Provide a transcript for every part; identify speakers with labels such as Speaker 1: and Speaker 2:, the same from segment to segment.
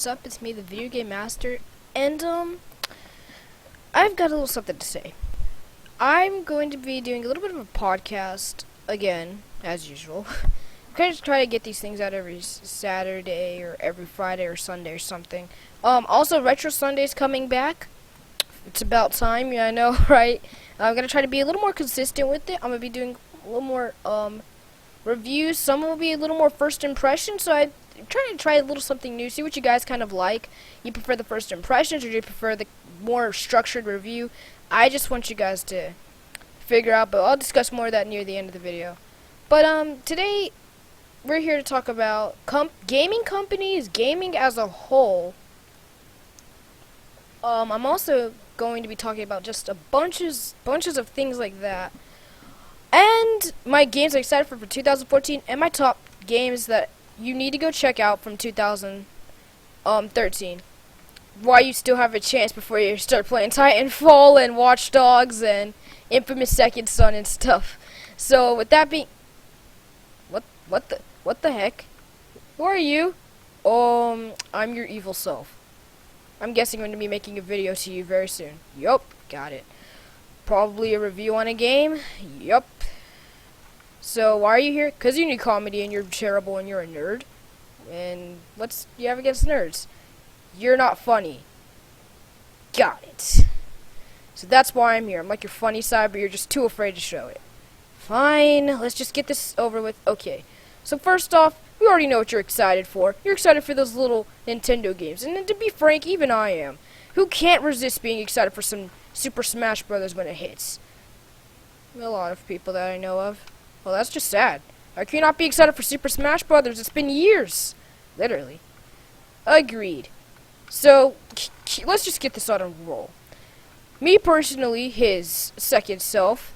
Speaker 1: What's up? It's me, the Video Game Master, and I've got a little something to say. I'm going to be doing a little bit of a podcast again, as usual. I'm going to try to get these things out every Saturday or every Friday or Sunday or something. Also, Retro Sunday's coming back. It's about time, yeah, I know, right? I'm going to try to be a little more consistent with it. I'm going to be doing a little more reviews. Some will be a little more first impressions, so I'm trying to try a little something new, see what you guys kind of like. You prefer the first impressions, or do you prefer the more structured review? I just want you guys to figure out, but I'll discuss more of that near the end of the video. But today we're here to talk about gaming companies, gaming as a whole. I'm also going to be talking about just bunches of things like that, and my games I'm excited for 2014, and my top games that you need to go check out from 2013. Why you still have a chance before you start playing Titanfall and Watch Dogs and Infamous Second Son and stuff. So with that being, what the heck? Who are you? I'm your evil self. I'm guessing I'm going to be making a video to you very soon. Yup, got it. Probably a review on a game. Yup. So why are you here? 'Cause you need comedy and you're terrible and you're a nerd. And what's you have against nerds? You're not funny. Got it. So that's why I'm here. I'm like your funny side, but you're just too afraid to show it. Fine, let's just get this over with. Okay. So first off, we already know what you're excited for. You're excited for those little Nintendo games. And to be frank, even I am. Who can't resist being excited for some Super Smash Brothers when it hits? A lot of people that I know of. Well, that's just sad. How can you not be excited for Super Smash Brothers? It's been years. Literally. Agreed. So, let's just get this on a roll. Me personally, his second self,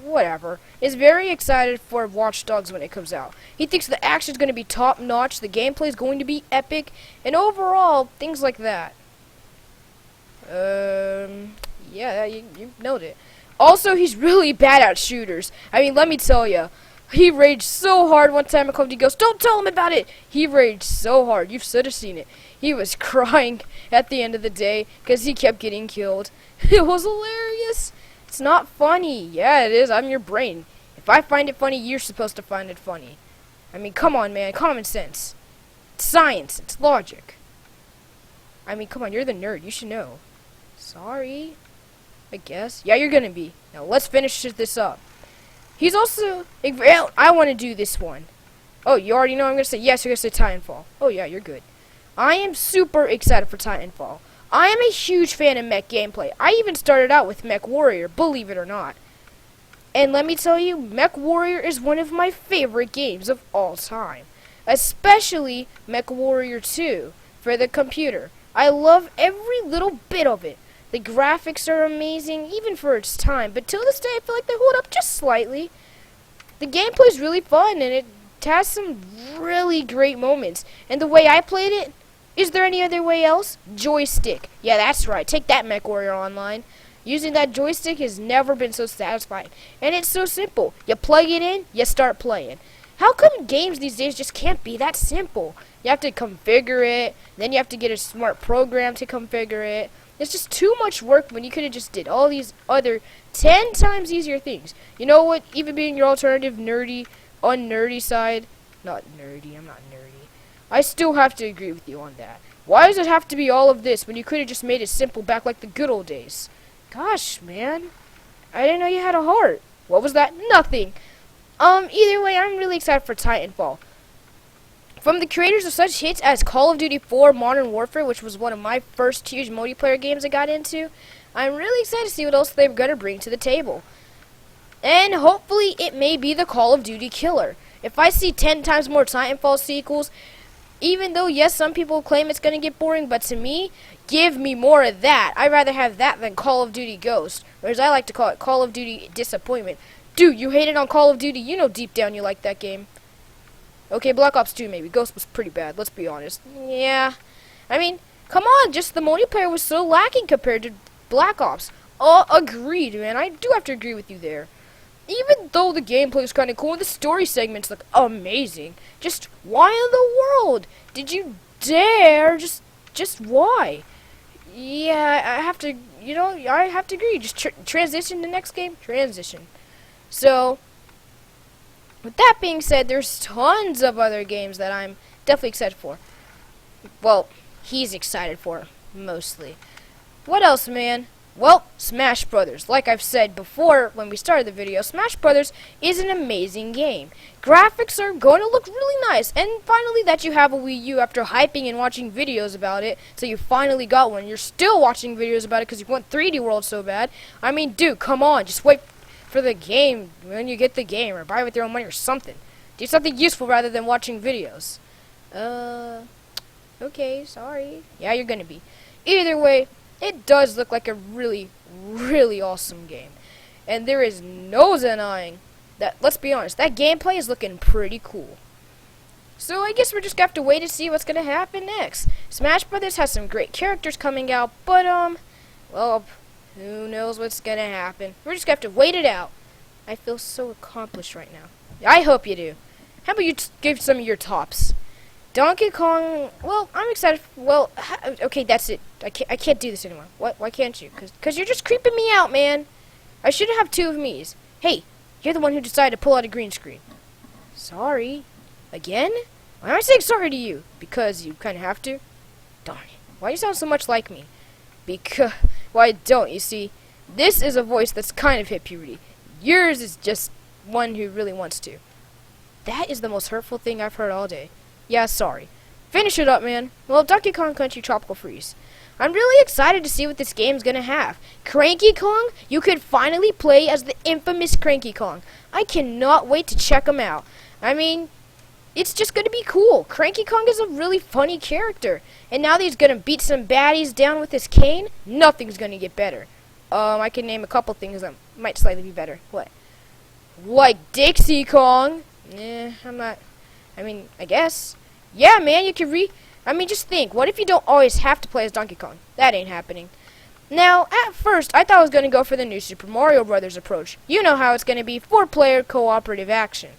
Speaker 1: whatever, is very excited for Watch Dogs when it comes out. He thinks the action's going to be top notch, the gameplay's going to be epic, and overall, things like that. Yeah, you nailed it. Also, he's really bad at shooters. I mean, let me tell ya, he raged so hard one time at Call of Duty Ghosts. Don't tell him about it! He raged so hard. You should have seen it. He was crying at the end of the day because he kept getting killed. It was hilarious. It's not funny. Yeah, it is. I'm your brain. If I find it funny, you're supposed to find it funny. I mean, come on, man. Common sense. It's science. It's logic. I mean, come on. You're the nerd. You should know. Sorry. I guess. Yeah, you're gonna be. Now, let's finish this up. He's also... I want to do this one. Oh, you already know I'm gonna say yes, you're gonna say Titanfall. Oh, yeah, you're good. I am super excited for Titanfall. I am a huge fan of mech gameplay. I even started out with Mech Warrior, believe it or not. And let me tell you, Mech Warrior is one of my favorite games of all time. Especially Mech Warrior 2 for the computer. I love every little bit of it. The graphics are amazing, even for its time, but till this day I feel like they hold up just slightly. The gameplay's really fun, and it has some really great moments. And the way I played it, is there any other way else? Joystick. Yeah, that's right. Take that, Mech Warrior Online. Using that joystick has never been so satisfying. And it's so simple. You plug it in, you start playing. How come games these days just can't be that simple? You have to configure it, then you have to get a smart program to configure it. It's just too much work when you could have just did all these other 10 times easier things. You know what? Even being your alternative unnerdy side, not nerdy, I'm not nerdy. I still have to agree with you on that. Why does it have to be all of this when you could have just made it simple back like the good old days? Gosh, man. I didn't know you had a heart. What was that? Nothing. Either way, I'm really excited for Titanfall. From the creators of such hits as Call of Duty 4 Modern Warfare, which was one of my first huge multiplayer games I got into, I'm really excited to see what else they're going to bring to the table. And hopefully it may be the Call of Duty killer. If I see 10 times more Titanfall sequels, even though, yes, some people claim it's going to get boring, but to me, give me more of that. I'd rather have that than Call of Duty Ghost, or as I like to call it, Call of Duty Disappointment. Dude, you hated on Call of Duty. You know deep down you like that game. Okay, Black Ops 2 maybe. Ghost was pretty bad, let's be honest. Yeah. I mean, come on, just the multiplayer was so lacking compared to Black Ops. Agreed, man. I do have to agree with you there. even though the gameplay is kind of cool, the story segments look amazing. Just why in the world did you dare? Just why? Yeah, I have to, I have to agree. Just transition to next game. Transition. So, with that being said, there's tons of other games that I'm definitely excited for. Well, he's excited for, mostly. What else, man? Well, Smash Brothers. Like I've said before when we started the video, Smash Brothers is an amazing game. Graphics are going to look really nice. And finally that you have a Wii U after hyping and watching videos about it, so you finally got one. You're still watching videos about it because you want 3D World so bad. I mean, dude, come on. Just wait for the game when you get the game, or buy it with your own money or something. Do something useful rather than watching videos. Okay, sorry. Yeah, you're going to be. Either way, it does look like a really, really awesome game. And there is no denying that, let's be honest, that gameplay is looking pretty cool. So I guess we're just going to have to wait to see what's going to happen next. Smash Brothers has some great characters coming out, but, well, who knows what's going to happen. We're just going to have to wait it out. I feel so accomplished right now. I hope you do. How about you give some of your tops? Donkey Kong, well, I'm excited. Well, okay, that's it. I can't do this anymore. What? Why can't you? Because you're just creeping me out, man. I should have 2 of me's. Hey, you're the one who decided to pull out a green screen. Sorry. Again? Why am I saying sorry to you? Because you kind of have to? Darn it. Why do you sound so much like me? Because, well, I don't, you see. This is a voice that's kind of hit puberty. Yours is just one who really wants to. That is the most hurtful thing I've heard all day. Yeah, sorry. Finish it up, man. Well, Donkey Kong Country Tropical Freeze. I'm really excited to see what this game's gonna have. Cranky Kong? You could finally play as the infamous Cranky Kong. I cannot wait to check him out. I mean, it's just gonna be cool. Cranky Kong is a really funny character. And now that he's gonna beat some baddies down with his cane, nothing's gonna get better. I can name a couple things that might slightly be better. What? Like Dixie Kong? I guess. Yeah, man, you can just think, what if you don't always have to play as Donkey Kong? That ain't happening. Now, at first, I thought I was going to go for the new Super Mario Brothers approach. You know how it's going to be 4-player cooperative action.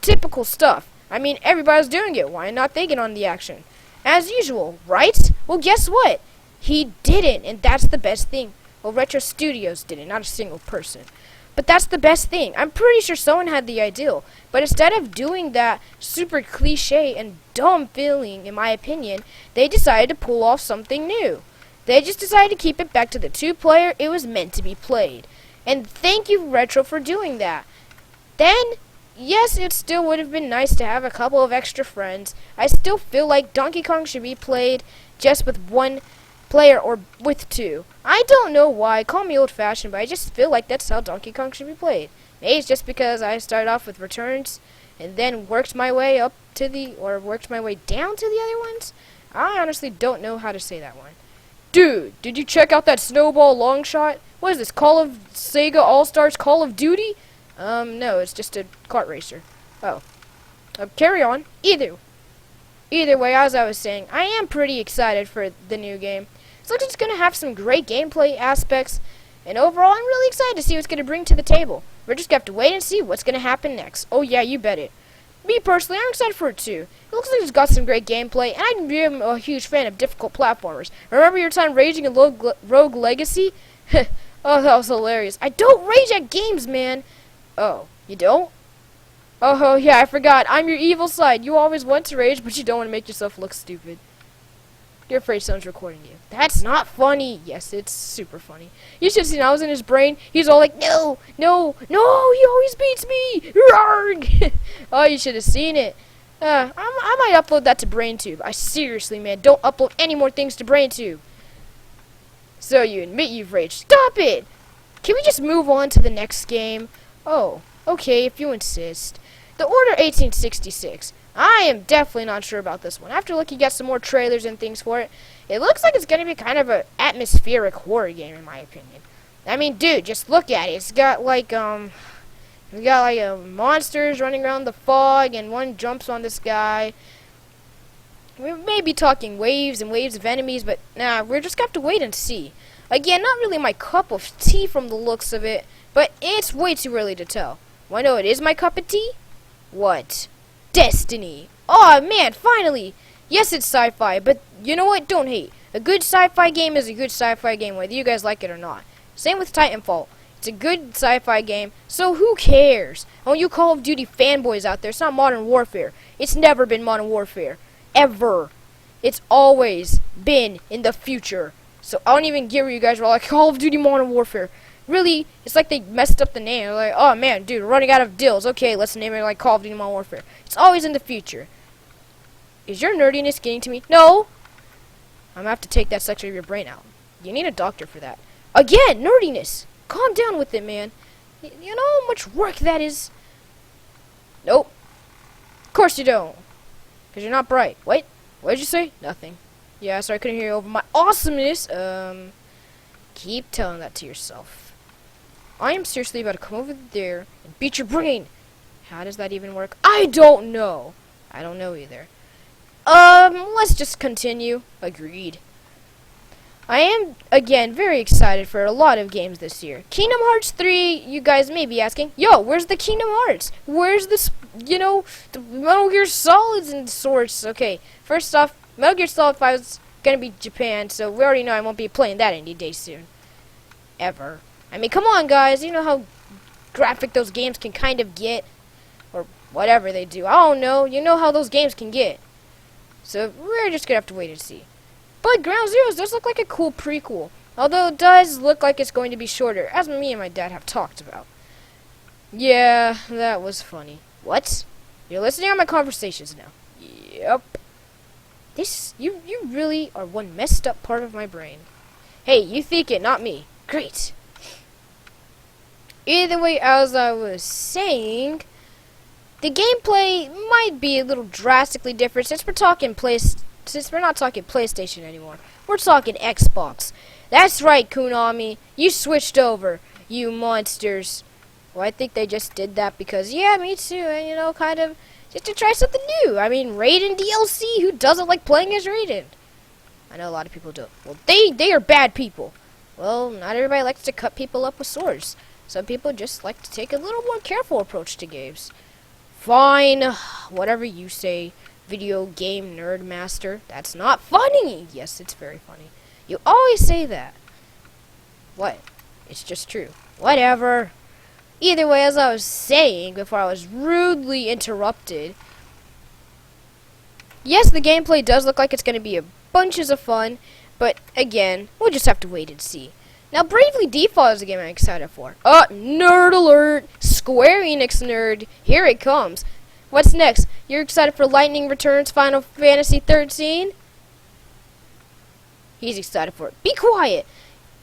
Speaker 1: Typical stuff. I mean, everybody's doing it. Why not they get on the action? As usual, right? Well, guess what? He didn't, and that's the best thing. Well, Retro Studios did it, not a single person. But that's the best thing. I'm pretty sure someone had the ideal. But instead of doing that super cliche and dumb feeling, in my opinion, they decided to pull off something new. They just decided to keep it back to the 2-player it was meant to be played. And thank you, Retro, for doing that. Then, yes, it still would have been nice to have a couple of extra friends. I still feel like Donkey Kong should be played just with 1 player or with 2. I don't know why, call me old-fashioned, but I just feel like that's how Donkey Kong should be played. Maybe it's just because I started off with returns and then worked my way down to the other ones. I honestly don't know how to say that one. Dude, did you check out that snowball long shot? What is this, Sega All-Stars Call of Duty? No, it's just a kart racer. Oh. Carry on. Either way, as I was saying, I am pretty excited for the new game. It looks like it's going to have some great gameplay aspects, and overall, I'm really excited to see what's going to bring to the table. We're just going to have to wait and see what's going to happen next. Oh yeah, you bet it. Me personally, I'm excited for it too. It looks like it's got some great gameplay, and I'm a huge fan of difficult platformers. Remember your time raging in Rogue Legacy? Oh, that was hilarious. I don't rage at games, man. Oh, you don't? Oh, yeah, I forgot. I'm your evil side. You always want to rage, but you don't want to make yourself look stupid. You're afraid someone's recording you. That's not funny. Yes, it's super funny. You should have seen I was in his brain. He's all like, no, he always beats me. Rarg. Oh, you should have seen it. I might upload that to BrainTube. I seriously, man, don't upload any more things to BrainTube. So you admit you've raged. Stop it. Can we just move on to the next game? Oh, okay, if you insist. The Order 1866. I am definitely not sure about this one. After looking at some more trailers and things for it, it looks like it's going to be kind of an atmospheric horror game, in my opinion. I mean, dude, just look at it. It's got like monsters running around the fog, and one jumps on this guy. We may be talking waves and waves of enemies, but nah, we're just going to have to wait and see. Again, not really my cup of tea from the looks of it, but it's way too early to tell. Wanna know it is my cup of tea? What? Destiny. Oh man, finally! Yes, it's sci-fi, but you know what? Don't hate. A good sci-fi game is a good sci-fi game, whether you guys like it or not. Same with Titanfall. It's a good sci-fi game, so who cares? All you Call of Duty fanboys out there, it's not Modern Warfare. It's never been Modern Warfare. Ever. It's always been in the future. So I don't even get where you guys were like, Call of Duty Modern Warfare. Really, it's like they messed up the name. They're like, oh man, dude, we're running out of dills. Okay, let's name it like Call of Duty Modern Warfare. It's always in the future. Is your nerdiness getting to me? No! I'm gonna have to take that section of your brain out. You need a doctor for that. Again, nerdiness! Calm down with it, man. You know how much work that is? Nope. Of course you don't. Because you're not bright. Wait, what did you say? Nothing. Yeah, sorry I couldn't hear you over my awesomeness. Keep telling that to yourself. I am seriously about to come over there and beat your brain. How does that even work? I don't know. I don't know either. Let's just continue. Agreed. I am, again, very excited for a lot of games this year. Kingdom Hearts 3, you guys may be asking, yo, where's the Kingdom Hearts? Where's this, you know, the Metal Gear Solids and sorts? Okay, first off, Metal Gear Solid 5 is gonna be Japan, so we already know I won't be playing that any day soon. Ever. I mean, come on, guys, you know how graphic those games can kind of get? Or whatever they do. I don't know, you know how those games can get. So, we're just gonna have to wait and see. But Ground Zeroes does look like a cool prequel. Although it does look like it's going to be shorter, as me and my dad have talked about. Yeah, that was funny. What? You're listening on my conversations now. Yep. You really are one messed up part of my brain. Hey, you think it, not me. Great. Either way, as I was saying, the gameplay might be a little drastically different since we're not talking PlayStation anymore. We're talking Xbox. That's right, Konami. You switched over, you monsters. Well, I think they just did that because, yeah, me too, and, you know, kind of, just to try something new. I mean, Raiden DLC, who doesn't like playing as Raiden? I know a lot of people do. Well, they are bad people. Well, not everybody likes to cut people up with swords. Some people just like to take a little more careful approach to games. Fine, whatever you say, video game nerd master. That's not funny. Yes, it's very funny. You always say that. What? It's just true. Whatever. Either way, as I was saying before I was rudely interrupted, yes, the gameplay does look like it's going to be a bunches of fun, but again, we'll just have to wait and see. Now, Bravely Default is a game I'm excited for. Nerd alert! Square Enix nerd. Here it comes. What's next? You're excited for Lightning Returns Final Fantasy 13? He's excited for it. Be quiet!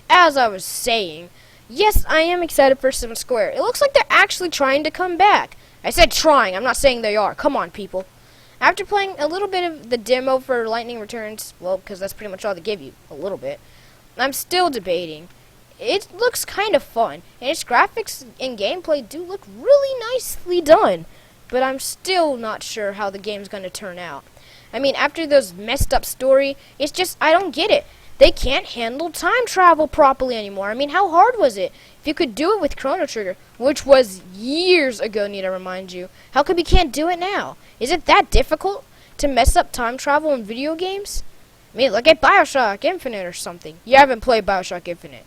Speaker 1: As I was saying, yes, I am excited for some Square. It looks like they're actually trying to come back. I said trying. I'm not saying they are. Come on, people. After playing a little bit of the demo for Lightning Returns, well, because that's pretty much all they give you, a little bit, I'm still debating. It looks kind of fun, and its graphics and gameplay do look really nicely done, but I'm still not sure how the game's going to turn out. I mean, after those messed up story, it's just, I don't get it. They can't handle time travel properly anymore. I mean, how hard was it? If you could do it with Chrono Trigger, which was years ago, need I remind you, how come you can't do it now? Is it that difficult to mess up time travel in video games? I mean, look at Bioshock Infinite or something. You haven't played Bioshock Infinite.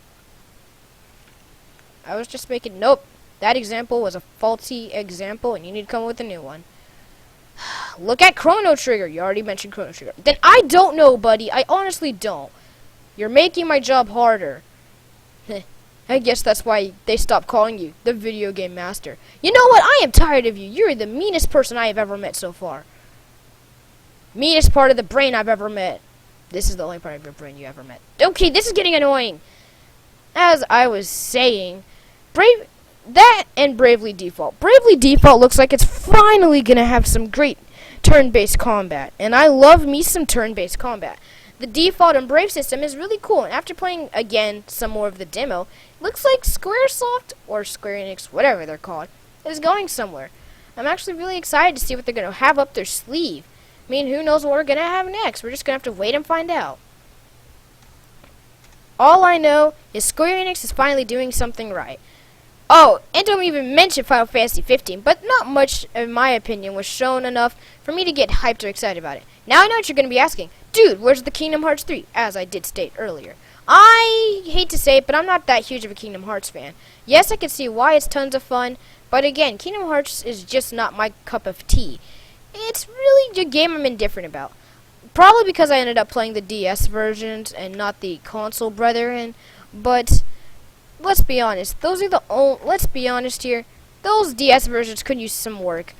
Speaker 1: I was just making, nope. That example was a faulty example, and you need to come up with a new one. Look at Chrono Trigger. You already mentioned Chrono Trigger. Then I don't know, buddy. I honestly don't. You're making my job harder. I guess that's why they stopped calling you the video game master. You know what? I am tired of you. You're the meanest person I have ever met so far. Meanest part of the brain I've ever met. This is the only part of your brain you ever met. Okay, this is getting annoying. As I was saying, that and Bravely Default. Bravely Default looks like it's finally going to have some great turn-based combat. And I love me some turn-based combat. The default and Brave system is really cool. And after playing, again, some more of the demo, it looks like Squaresoft, or Square Enix, whatever they're called, is going somewhere. I'm actually really excited to see what they're going to have up their sleeve. I mean, who knows what we're going to have next? We're just going to have to wait and find out. All I know is Square Enix is finally doing something right. Oh, and don't even mention Final Fantasy 15, but not much, in my opinion, was shown enough for me to get hyped or excited about it. Now I know what you're going to be asking. Dude, where's the Kingdom Hearts 3? As I did state earlier. I hate to say it, but I'm not that huge of a Kingdom Hearts fan. Yes, I can see why it's tons of fun, but again, Kingdom Hearts is just not my cup of tea. It's really a game I'm indifferent about. Probably because I ended up playing the DS versions and not the console brethren, but let's be honest, let's be honest here, those DS versions could use some work.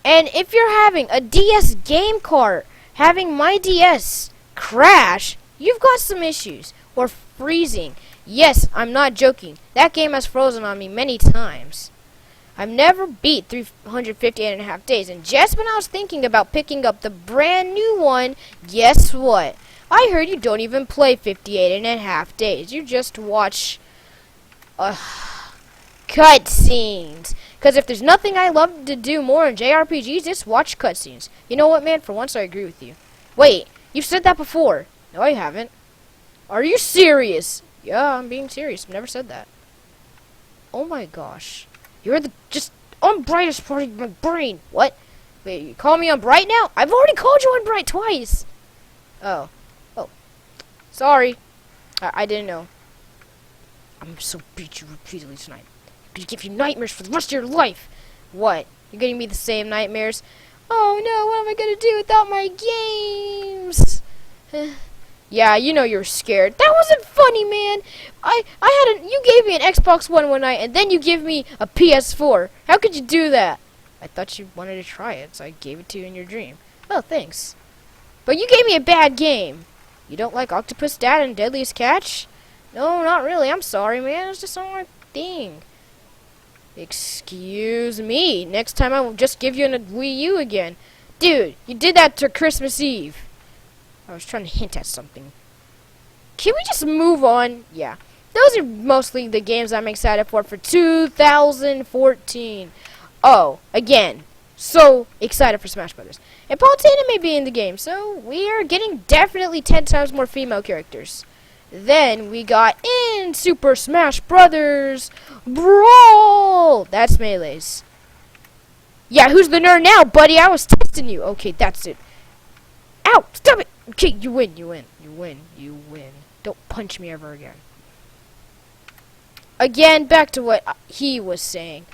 Speaker 1: And if you're having a DS game cart, having my DS crash, you've got some issues. Or freezing. Yes, I'm not joking. That game has frozen on me many times. I've never beat 358.5 days, and just when I was thinking about picking up the brand new one, guess what? I heard you don't even play 58.5 days. You just watch cutscenes. Because if there's nothing I love to do more in JRPGs, just watch cutscenes. You know what, man? For once, I agree with you. Wait, you've said that before. No, I haven't. Are you serious? Yeah, I'm being serious. I've never said that. Oh my gosh. You're the just unbrightest part of my brain. What? Wait, you call me unbright now? I've already called you unbright twice. Oh. Oh. Sorry. I didn't know. I'm so beat you repeatedly tonight. I'm gonna give you nightmares for the rest of your life. What? You're getting me the same nightmares? Oh no, what am I gonna do without my games? Yeah, you know you're scared. That wasn't funny, man. You gave me an Xbox One night, and then you give me a PS4. How could you do that? I thought you wanted to try it, so I gave it to you in your dream. Oh, thanks. But you gave me a bad game. You don't like Octopus Dad and Deadliest Catch? No, not really. I'm sorry, man. It's just not my thing. Excuse me. Next time I will just give you a Wii U again. Dude, you did that to Christmas Eve. I was trying to hint at something. Can we just move on? Yeah. Those are mostly the games I'm excited for 2014. Oh, again. So excited for Smash Brothers. And Palutena may be in the game, so we are getting definitely 10 times more female characters. Then we got in Super Smash Brothers Brawl. That's Melee's. Yeah, who's the nerd now, buddy? I was testing you. Okay, that's it. Ow! Stop it! Okay, you win, you win, you win, you win. Don't punch me ever again. Again, back to what he was saying.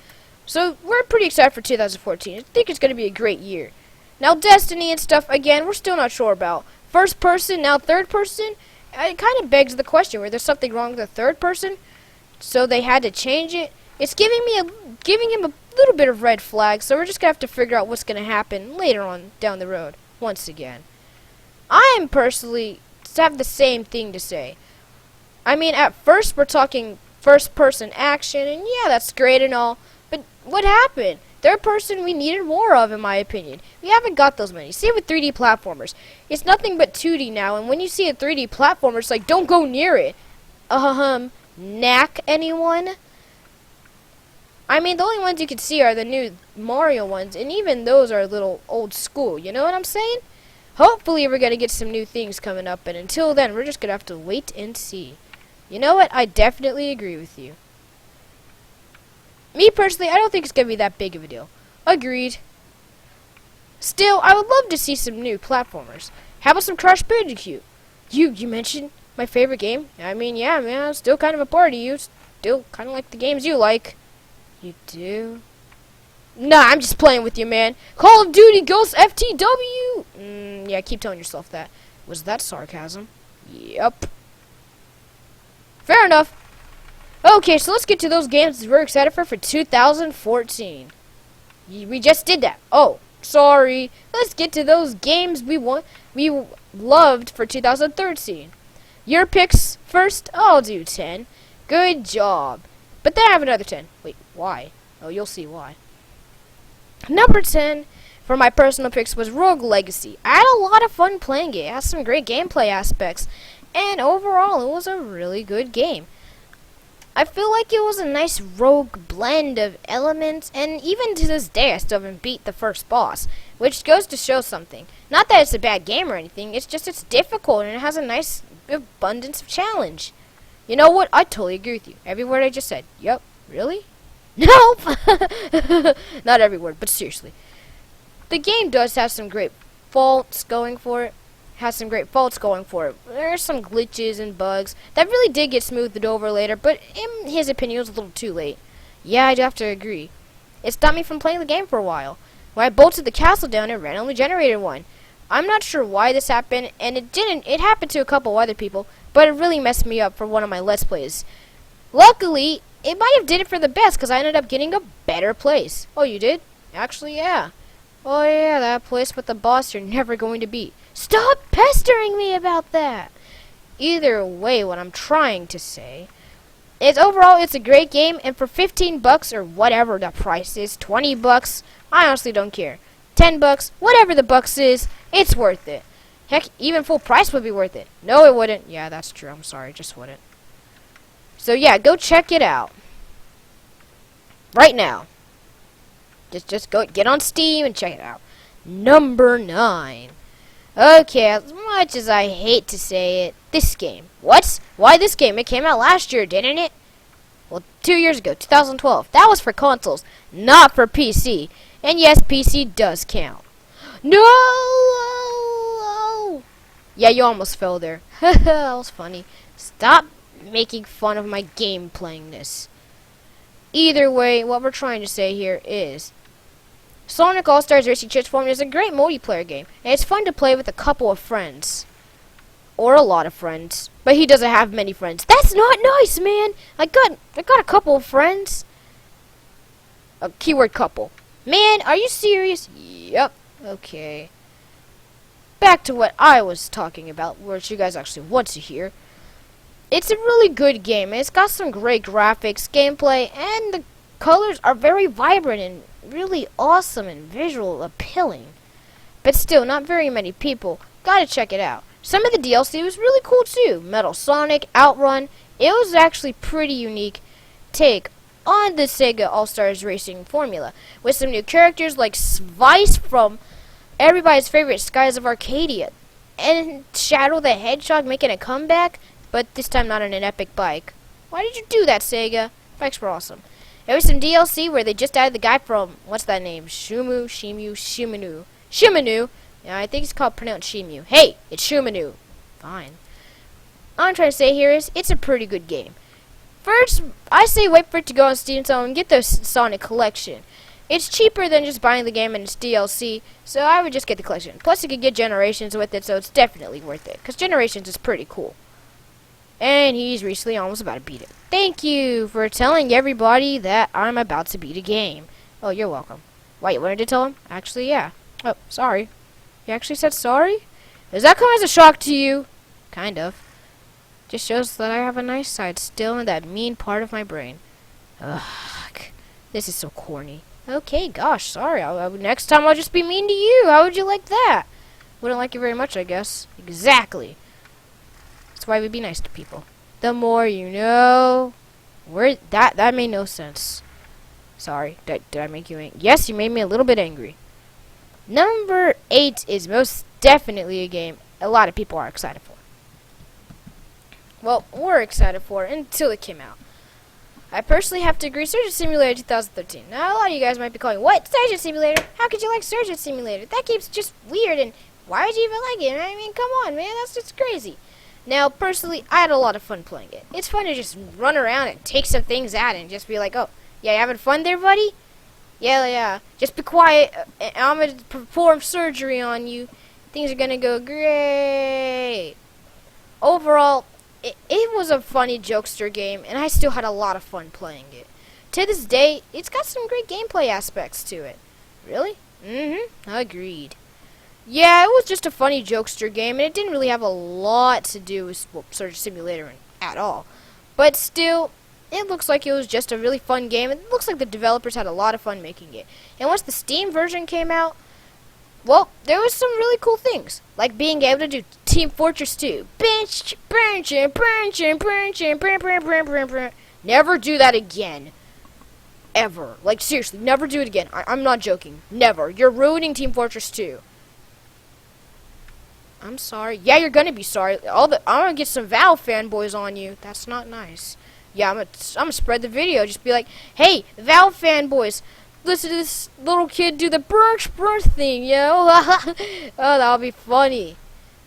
Speaker 1: So, we're pretty excited for 2014. I think it's going to be a great year. Now, Destiny and stuff, again, we're still not sure about. First person, now third person. It kind of begs the question, where there's something wrong with the third person, so they had to change it. It's giving him a little bit of red flag, so we're just going to have to figure out what's going to happen later on down the road, once again. I am personally have the same thing to say. I mean, at first we're talking first person action, and yeah, that's great and all, but what happened? Third person we needed more of, in my opinion. We haven't got those many. See, with 3D platformers, it's nothing but 2D now, and when you see a 3D platformer, it's like, don't go near it. Knack anyone? I mean, the only ones you can see are the new Mario ones, and even those are a little old school, you know what I'm saying? Hopefully we're going to get some new things coming up, and until then, we're just going to have to wait and see. You know what? I definitely agree with you. Me personally, I don't think it's going to be that big of a deal. Agreed. Still, I would love to see some new platformers. How about some Crash Bandicoot? You mentioned my favorite game? I mean, yeah, man, I'm still kind of a part of you. Still kind of like the games you like. You do? Nah, I'm just playing with you, man. Call of Duty Ghost FTW! Yeah, keep telling yourself that. Was that sarcasm? Yep. Fair enough. Okay, so let's get to those games we're excited for 2014. We just did that. Oh, sorry. Let's get to those games we loved for 2013. Your picks first. I'll do 10. Good job. But then I have another 10. Wait, why? Oh, you'll see why. Number 10 for my personal picks was Rogue Legacy. I had a lot of fun playing it. It has some great gameplay aspects. And overall, it was a really good game. I feel like it was a nice rogue blend of elements, and even to this day I still haven't beat the first boss, which goes to show something. Not that it's a bad game or anything, it's just it's difficult and it has a nice abundance of challenge. You know what? I totally agree with you. Every word I just said. Yup. Really? Nope! Not every word, but seriously. The game does have some great faults going for it. There's some glitches and bugs that really did get smoothed over later, but in his opinion, it was a little too late. Yeah, I'd have to agree. It stopped me from playing the game for a while. When I bolted the castle down, it randomly generated one. I'm not sure why this happened, and it happened to a couple other people, but it really messed me up for one of my Let's Plays. Luckily, it might have did it for the best, because I ended up getting a better place. Oh, you did? Actually, yeah. Oh, yeah, that place with the boss you're never going to beat. Stop pestering me about that! Either way, what I'm trying to say is overall, it's a great game, and for 15 bucks or whatever the price is, 20 bucks, I honestly don't care. 10 bucks, whatever the bucks is, it's worth it. Heck, even full price would be worth it. No, it wouldn't. Yeah, that's true. I'm sorry, just wouldn't. So yeah, go check it out. Right now. Just go get on Steam and check it out. Number 9. Okay, as much as I hate to say it, this game. What? Why this game? It came out last year, didn't it? Well, 2 years ago, 2012. That was for consoles, not for PC. And yes, PC does count. No! Yeah, you almost fell there. That was funny. Stop making fun of my game playing this. Either way, what we're trying to say here is Sonic All-Stars Racing Transformed is a great multiplayer game, and it's fun to play with a couple of friends. Or a lot of friends. But he doesn't have many friends. That's not nice, man! I got a couple of friends. A keyword couple. Man, are you serious? Yep. Okay. Back to what I was talking about, which you guys actually want to hear. It's a really good game, and it's got some great graphics, gameplay, and the colors are very vibrant and really awesome and visual appealing. But still, not very many people. Gotta check it out. Some of the DLC was really cool too. Metal Sonic, Outrun. It was actually pretty unique take on the Sega All-Stars Racing formula, with some new characters like Vice from everybody's favorite Skies of Arcadia, and Shadow the Hedgehog making a comeback, but this time not on an epic bike. Why did you do that, Sega? Bikes were awesome. There was some DLC where they just added the guy from, what's that name? Shimanu. Yeah, I think it's called pronounced Shimu. Hey, it's Shumanu. Fine. All I'm trying to say here is, it's a pretty good game. First, I say wait for it to go on Steam sale and get the Sonic collection. It's cheaper than just buying the game and its DLC, so I would just get the collection. Plus, you can get Generations with it, so it's definitely worth it, because Generations is pretty cool. And he's recently almost about to beat it. Thank you for telling everybody that I'm about to beat a game. Oh, you're welcome. Wait, you wanted to tell him? Actually, yeah. Oh, sorry. You actually said sorry? Does that come as a shock to you? Kind of. Just shows that I have a nice side still in that mean part of my brain. Ugh. This is so corny. Okay, gosh, sorry. Next time I'll just be mean to you. How would you like that? Wouldn't like you very much, I guess. Exactly. That's why we be nice to people. The more you know. That made no sense. Sorry. Did I make you angry? Yes, you made me a little bit angry. Number 8 is most definitely a game a lot of people are excited for. Well, we're excited for it until it came out. I personally have to agree, Surgeon Simulator 2013. Now, a lot of you guys might be calling, what? Surgeon Simulator? How could you like Surgeon Simulator? That game's just weird, and why would you even like it? I mean, come on, man, that's just crazy. Now, personally, I had a lot of fun playing it. It's fun to just run around and take some things out and just be like, oh, yeah, you having fun there, buddy? Yeah. Just be quiet. I'm going to perform surgery on you. Things are going to go great. Overall, it was a funny jokester game, and I still had a lot of fun playing it. To this day, it's got some great gameplay aspects to it. Really? Agreed. Yeah, it was just a funny jokester game, and it didn't really have a lot to do with Surgeon Simulator at all. But still, it looks like it was just a really fun game. It looks like the developers had a lot of fun making it. And once the Steam version came out, well, there was some really cool things, like being able to do Team Fortress 2. Never do that again. Ever. Like, seriously, never do it again. I'm not joking. Never. You're ruining Team Fortress 2. I'm sorry. Yeah, you're gonna be sorry. I'm gonna get some Valve fanboys on you. That's not nice. Yeah, I'm gonna spread the video. Just be like, hey, Valve fanboys, listen to this little kid do the burnt thing, you know? Oh, that'll be funny.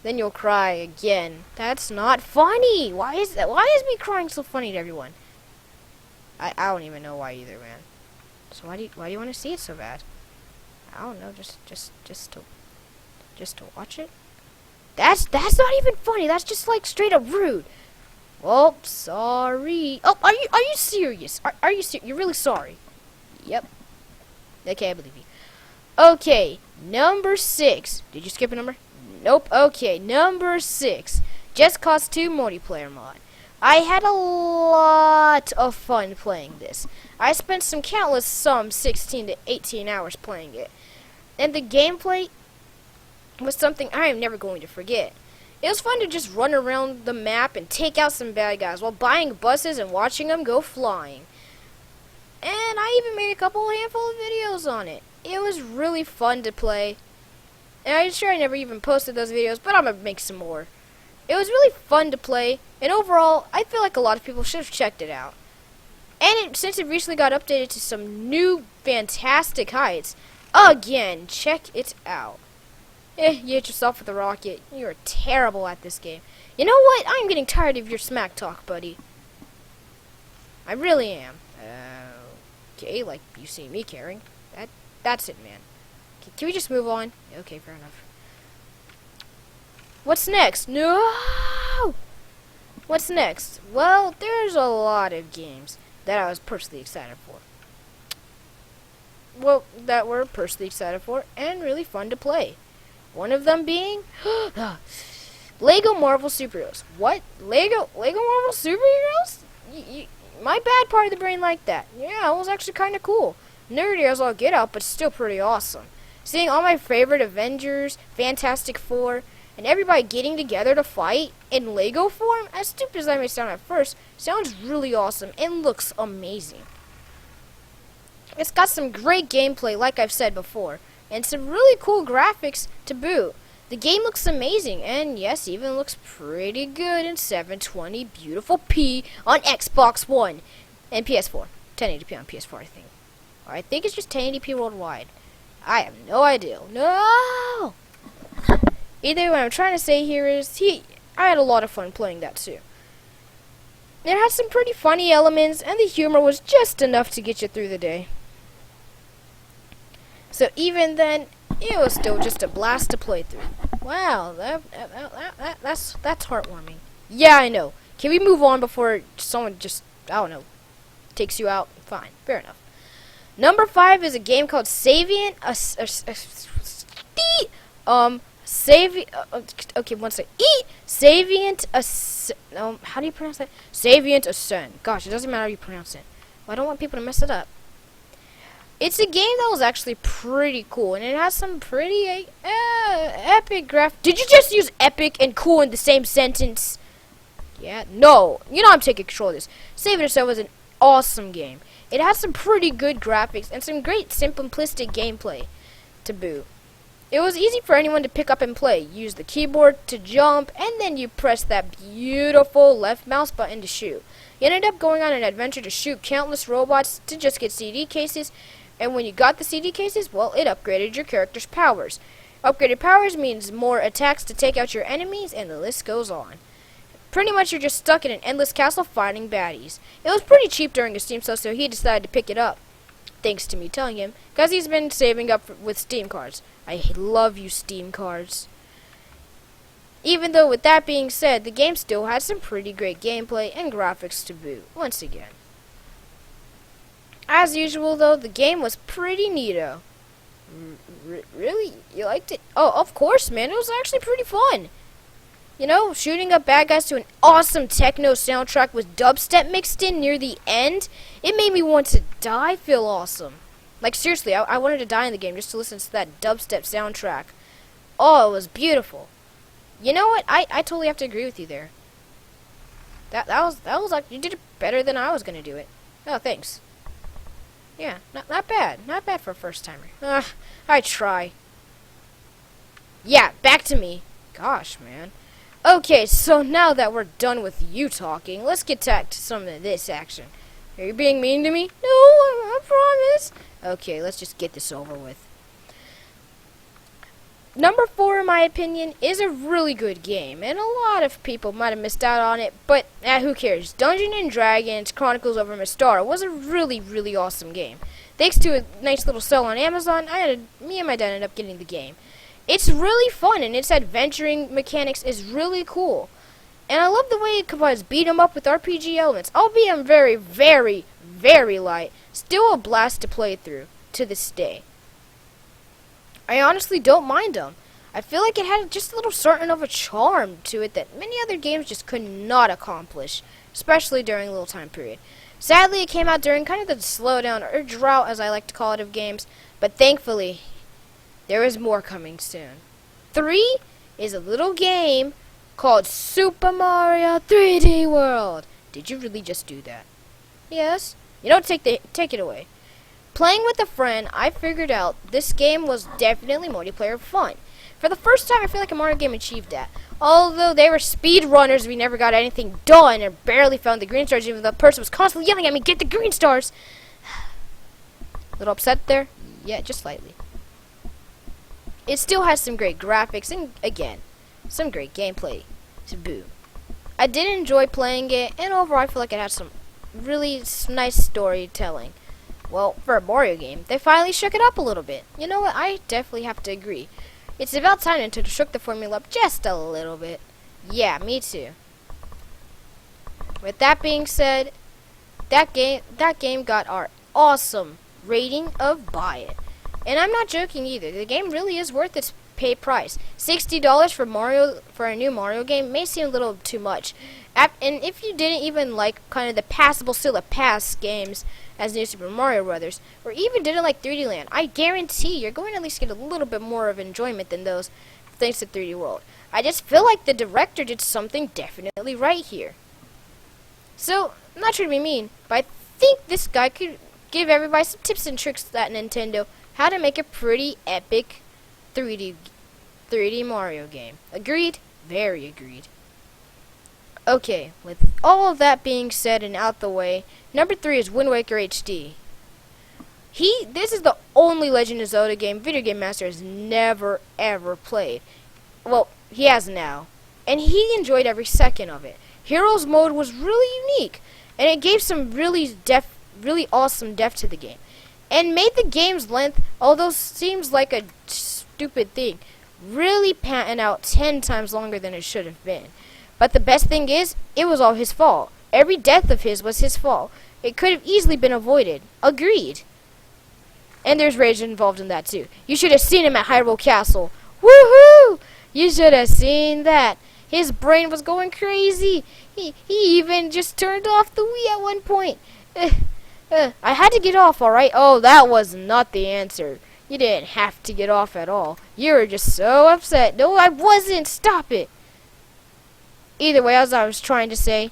Speaker 1: Then you'll cry again. That's not funny. Why is me crying so funny to everyone? I don't even know why either, man. So why do you want to see it so bad? I don't know. Just to watch it. That's not even funny. That's just like straight up rude. Oh, sorry. Oh, are you serious? Are you serious? You're really sorry? Yep. Okay, I believe you. Okay, number 6. Did you skip a number? Nope. Okay, number 6. Just Cause 2 multiplayer mod. I had a lot of fun playing this. I spent some 16 to 18 hours playing it. And the gameplay was something I am never going to forget. It was fun to just run around the map and take out some bad guys while buying buses and watching them go flying. And I even made a handful of videos on it. It was really fun to play. And I'm sure I never even posted those videos, but I'm going to make some more. It was really fun to play, and overall, I feel like a lot of people should have checked it out. And since it recently got updated to some new fantastic heights, again, check it out. You hit yourself with a rocket. You're terrible at this game. You know what? I'm getting tired of your smack talk, buddy. I really am. Okay, like you see me caring. That's it, man. Can we just move on? Okay, fair enough. What's next? No! What's next? Well, there's a lot of games that I was personally excited for. Well, that we're personally excited for and really fun to play. One of them being Lego Marvel Superheroes. What? Lego Marvel Superheroes? My bad part of the brain liked that. Yeah, it was actually kind of cool. Nerdy as all get out, but still pretty awesome. Seeing all my favorite Avengers, Fantastic Four, and everybody getting together to fight in Lego form, as stupid as I may sound at first, sounds really awesome and looks amazing. It's got some great gameplay, like I've said before, and some really cool graphics to boot. The game looks amazing, and yes, even looks pretty good in 720 beautiful P on Xbox One and PS4. 1080p on PS4, I think. Or I think it's just 1080p worldwide. I have no idea. No! Either what I'm trying to say here is, I had a lot of fun playing that too. It had some pretty funny elements, and the humor was just enough to get you through the day. So even then, it was still just a blast to play through. Wow, that's heartwarming. Yeah, I know. Can we move on before someone just, I don't know, takes you out? Fine, fair enough. Number 5 is a game called Savient. Okay, one second. Savient how do you pronounce that? Savient Ascent. Gosh, it doesn't matter how you pronounce it. Well, I don't want people to mess it up. It's a game that was actually pretty cool, and it has some pretty epic Did you just use epic and cool in the same sentence? Yeah, no. You know I'm taking control of this. Savient Ascent was an awesome game. It has some pretty good graphics and some great simplistic gameplay to boot. It was easy for anyone to pick up and play. Use the keyboard to jump, and then you press that beautiful left mouse button to shoot. You ended up going on an adventure to shoot countless robots to just get CD cases, and when you got the CD cases, well, it upgraded your character's powers. Upgraded powers means more attacks to take out your enemies, and the list goes on. Pretty much you're just stuck in an endless castle fighting baddies. It was pretty cheap during a Steam sale, so he decided to pick it up. Thanks to me telling him, because he's been saving up with Steam cards. I love you, Steam cards. Even though, with that being said, the game still has some pretty great gameplay and graphics to boot, once again. As usual, though, the game was pretty neato. Really? You liked it? Oh, of course, man. It was actually pretty fun. You know, shooting up bad guys to an awesome techno soundtrack with dubstep mixed in near the end, it made me want to die feel awesome. Like, seriously, I wanted to die in the game just to listen to that dubstep soundtrack. Oh, it was beautiful. You know what? I totally have to agree with you there. That was like, you did it better than I was going to do it. Oh, thanks. Yeah, not bad. Not bad for a first timer. I try. Yeah, back to me. Gosh, man. Okay, so now that we're done with you talking, let's get back to some of this action. Are you being mean to me? No, I promise. Okay, let's just get this over with. Number 4, in my opinion, is a really good game, and a lot of people might have missed out on it, but who cares? Dungeons and Dragons Chronicles of Mystara was a really, really awesome game. Thanks to a nice little sale on Amazon, me and my dad ended up getting the game. It's really fun, and its adventuring mechanics is really cool. And I love the way it combines beat 'em up with RPG elements, albeit I'm very, very, very light. Still a blast to play through, to this day. I honestly don't mind them. I feel like it had just a little certain of a charm to it that many other games just could not accomplish, especially during a little time period. Sadly, it came out during kind of the slowdown, or drought as I like to call it, of games, but thankfully, there is more coming soon. 3 is a little game called Super Mario 3D World. Did you really just do that? Yes. You don't take it away. Playing with a friend, I figured out this game was definitely multiplayer fun. For the first time, I feel like a Mario game achieved that. Although they were speed runners, we never got anything done and barely found the green stars, even though the person was constantly yelling at me, "Get the green stars!" A little upset there? Yeah, just slightly. It still has some great graphics and, again, some great gameplay. So, boo. I did enjoy playing it, and overall I feel like it had some really nice storytelling. Well, for a Mario game, they finally shook it up a little bit. You know what? I definitely have to agree. It's about time to shook the formula up just a little bit. Yeah, me too. With that being said, that game got our awesome rating of buy it. And I'm not joking either. The game really is worth its pay price. $60 for a new Mario game may seem a little too much. And if you didn't even like kind of the passable still a pass games as New Super Mario Brothers, or even didn't like 3D Land, I guarantee you're going to at least get a little bit more of enjoyment than those thanks to 3D World. I just feel like the director did something definitely right here. So, I'm not trying to be mean, but I think this guy could give everybody some tips and tricks at Nintendo how to make a pretty epic 3D Mario game. Agreed? Very agreed. Okay, with all of that being said and out the way, number 3 is Wind Waker HD. This is the only Legend of Zelda game Video Game Master has never ever played. Well, he has now, and he enjoyed every second of it. Heroes mode was really unique, and it gave some really awesome depth to the game, and made the game's length, although seems like a stupid thing, really pan out 10 times longer than it should have been. But the best thing is, it was all his fault. Every death of his was his fault. It could have easily been avoided. Agreed. And there's rage involved in that too. You should have seen him at Hyrule Castle. Woohoo! You should have seen that. His brain was going crazy. He even just turned off the Wii at one point. I had to get off, alright? Oh, that was not the answer. You didn't have to get off at all. You were just so upset. No, I wasn't. Stop it. Either way, as I was trying to say,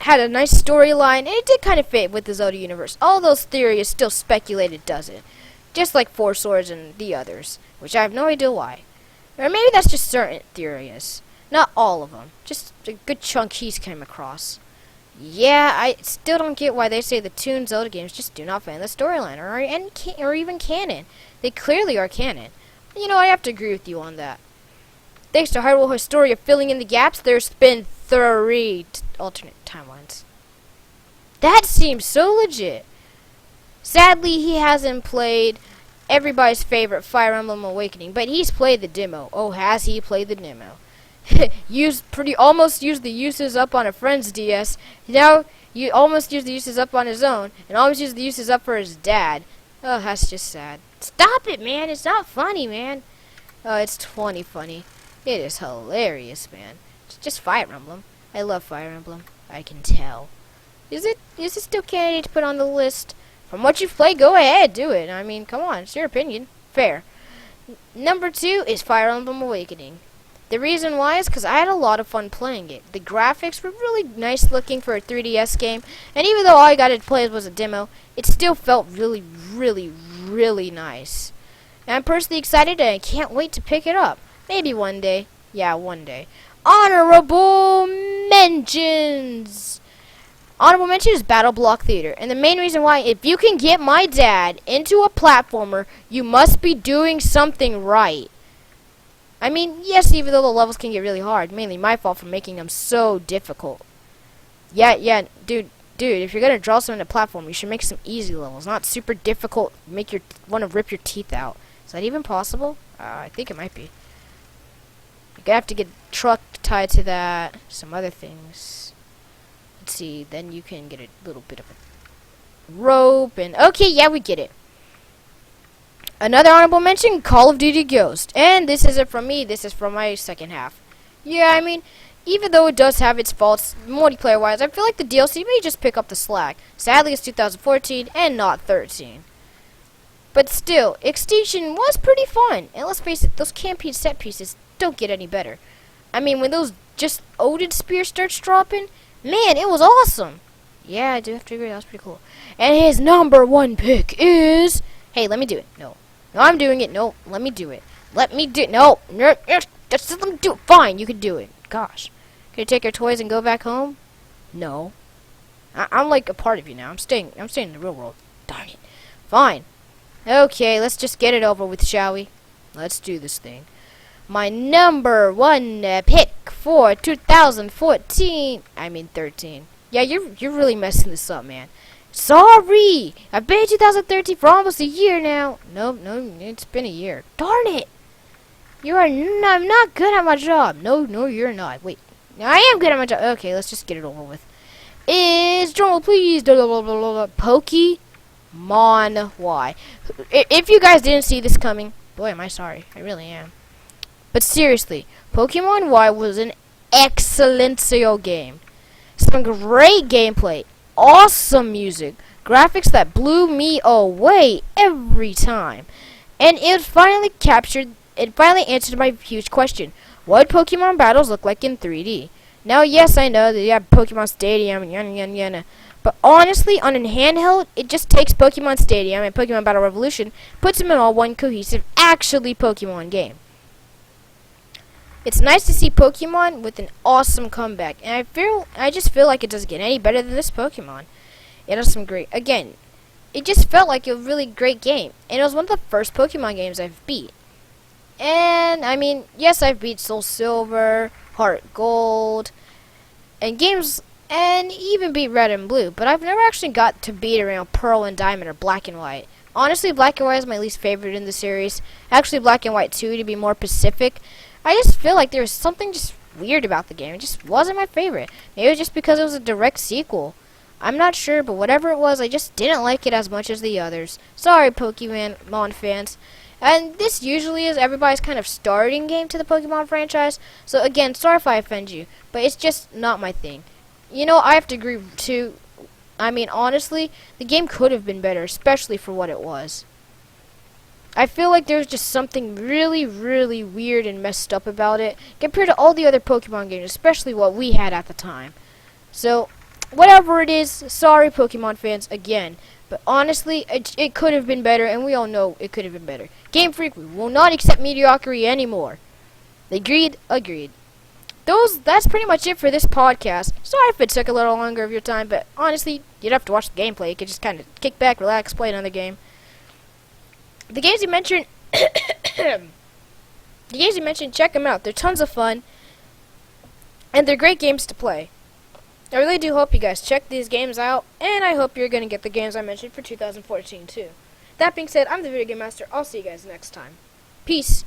Speaker 1: had a nice storyline, and it did kind of fit with the Zelda universe. All those theories still speculated doesn't. Just like Four Swords and the others, which I have no idea why. Or maybe that's just certain theories. Not all of them. Just a good chunk he's came across. Yeah, I still don't get why they say the Toon Zelda games just do not fit in the storyline, or even canon. They clearly are canon. You know, I have to agree with you on that. Thanks to Hyrule Historia filling in the gaps, there's been 3 alternate timelines. That seems so legit. Sadly, he hasn't played everybody's favorite Fire Emblem Awakening, but he's played the demo. Oh, has he played the demo? Almost used the uses up on a friend's DS. Now, you almost used the uses up on his own, and almost used the uses up for his dad. Oh, that's just sad. Stop it, man. It's not funny, man. Oh, it's 20 funny. It is hilarious, man. It's just Fire Emblem. I love Fire Emblem. I can tell. Is it still candidate to put on the list? From what you've played, go ahead, do it. I mean, come on, it's your opinion. Fair. Number 2 is Fire Emblem Awakening. The reason why is because I had a lot of fun playing it. The graphics were really nice looking for a 3DS game, and even though all I got to play was a demo, it still felt really, really, really nice. And I'm personally excited and I can't wait to pick it up. Maybe one day. Yeah, one day. Honorable mentions. Honorable mention is Battle Block Theater. And the main reason why, if you can get my dad into a platformer, you must be doing something right. I mean, yes, even though the levels can get really hard, mainly my fault for making them so difficult. Yeah, dude, if you're gonna draw something to platform, you should make some easy levels, not super difficult, make you want to rip your teeth out. Is that even possible? I think it might be. You're gonna have to get truck tied to that, some other things. Let's see, then you can get a little bit of a rope, and okay, yeah, we get it. Another honorable mention, Call of Duty Ghost. And this isn't from me, this is from my second half. Yeah, I mean, even though it does have its faults, multiplayer-wise, I feel like the DLC may just pick up the slack. Sadly, it's 2014 and not 13. But still, Extinction was pretty fun. And let's face it, those campaign set pieces don't get any better. I mean, when those just Odin Spear starts dropping, man, it was awesome. Yeah, I do have to agree, that was pretty cool. And his #1 pick is... Hey, let me do it. No, I'm doing it. No, let me do it. Let me do it. No, just let me do it. Fine, you can do it. Gosh. Can you take your toys and go back home? No. I'm like a part of you now. I'm staying in the real world. Darn it. Fine. Okay, let's just get it over with, shall we? Let's do this thing. My #1 pick for 2014. I mean 13. Yeah, you're really messing this up, man. Sorry! I've been in 2013 for almost a year now. No, it's been a year. Darn it! I'm not good at my job. No, you're not. Wait. I am good at my job. Okay, let's just get it over with. Is drumroll, please. Pokemon Y. If you guys didn't see this coming, boy, am I sorry. I really am. But seriously, Pokemon Y was an excellent game. Some great gameplay. Awesome music, graphics that blew me away every time, and it finally answered my huge question: what would Pokemon battles look like in 3D? Now, yes, I know that you have Pokemon Stadium and yana, but honestly, on a handheld, it just takes Pokemon Stadium and Pokemon Battle Revolution, puts them in all one cohesive, actually Pokemon game. It's nice to see Pokemon with an awesome comeback, and I just feel like it doesn't get any better than this Pokemon. It has some great, again, it just felt like a really great game, and it was one of the first Pokemon games I've beat. And, I mean, yes, I've beat Soul Silver, Heart Gold, and even beat Red and Blue, but I've never actually got to beat around Pearl and Diamond or Black and White. Honestly, Black and White is my least favorite in the series. Actually, Black and White 2, to be more specific. I just feel like there was something just weird about the game. It just wasn't my favorite. Maybe it was just because it was a direct sequel. I'm not sure, but whatever it was, I just didn't like it as much as the others. Sorry, Pokemon fans. And this usually is everybody's kind of starting game to the Pokemon franchise. So again, sorry if I offend you, but it's just not my thing. You know, I have to agree too. I mean, honestly, the game could have been better, especially for what it was. I feel like there's just something really, really weird and messed up about it compared to all the other Pokemon games, especially what we had at the time. So, whatever it is, sorry Pokemon fans again. But honestly, it could have been better, and we all know it could have been better. Game Freak, we will not accept mediocrity anymore. Agreed? Agreed. That's pretty much it for this podcast. Sorry if it took a little longer of your time, but honestly, you'd have to watch the gameplay. You could just kind of kick back, relax, play another game. The games you mentioned, check them out. They're tons of fun, and they're great games to play. I really do hope you guys check these games out, and I hope you're going to get the games I mentioned for 2014 too. That being said, I'm the Video Game Master. I'll see you guys next time. Peace.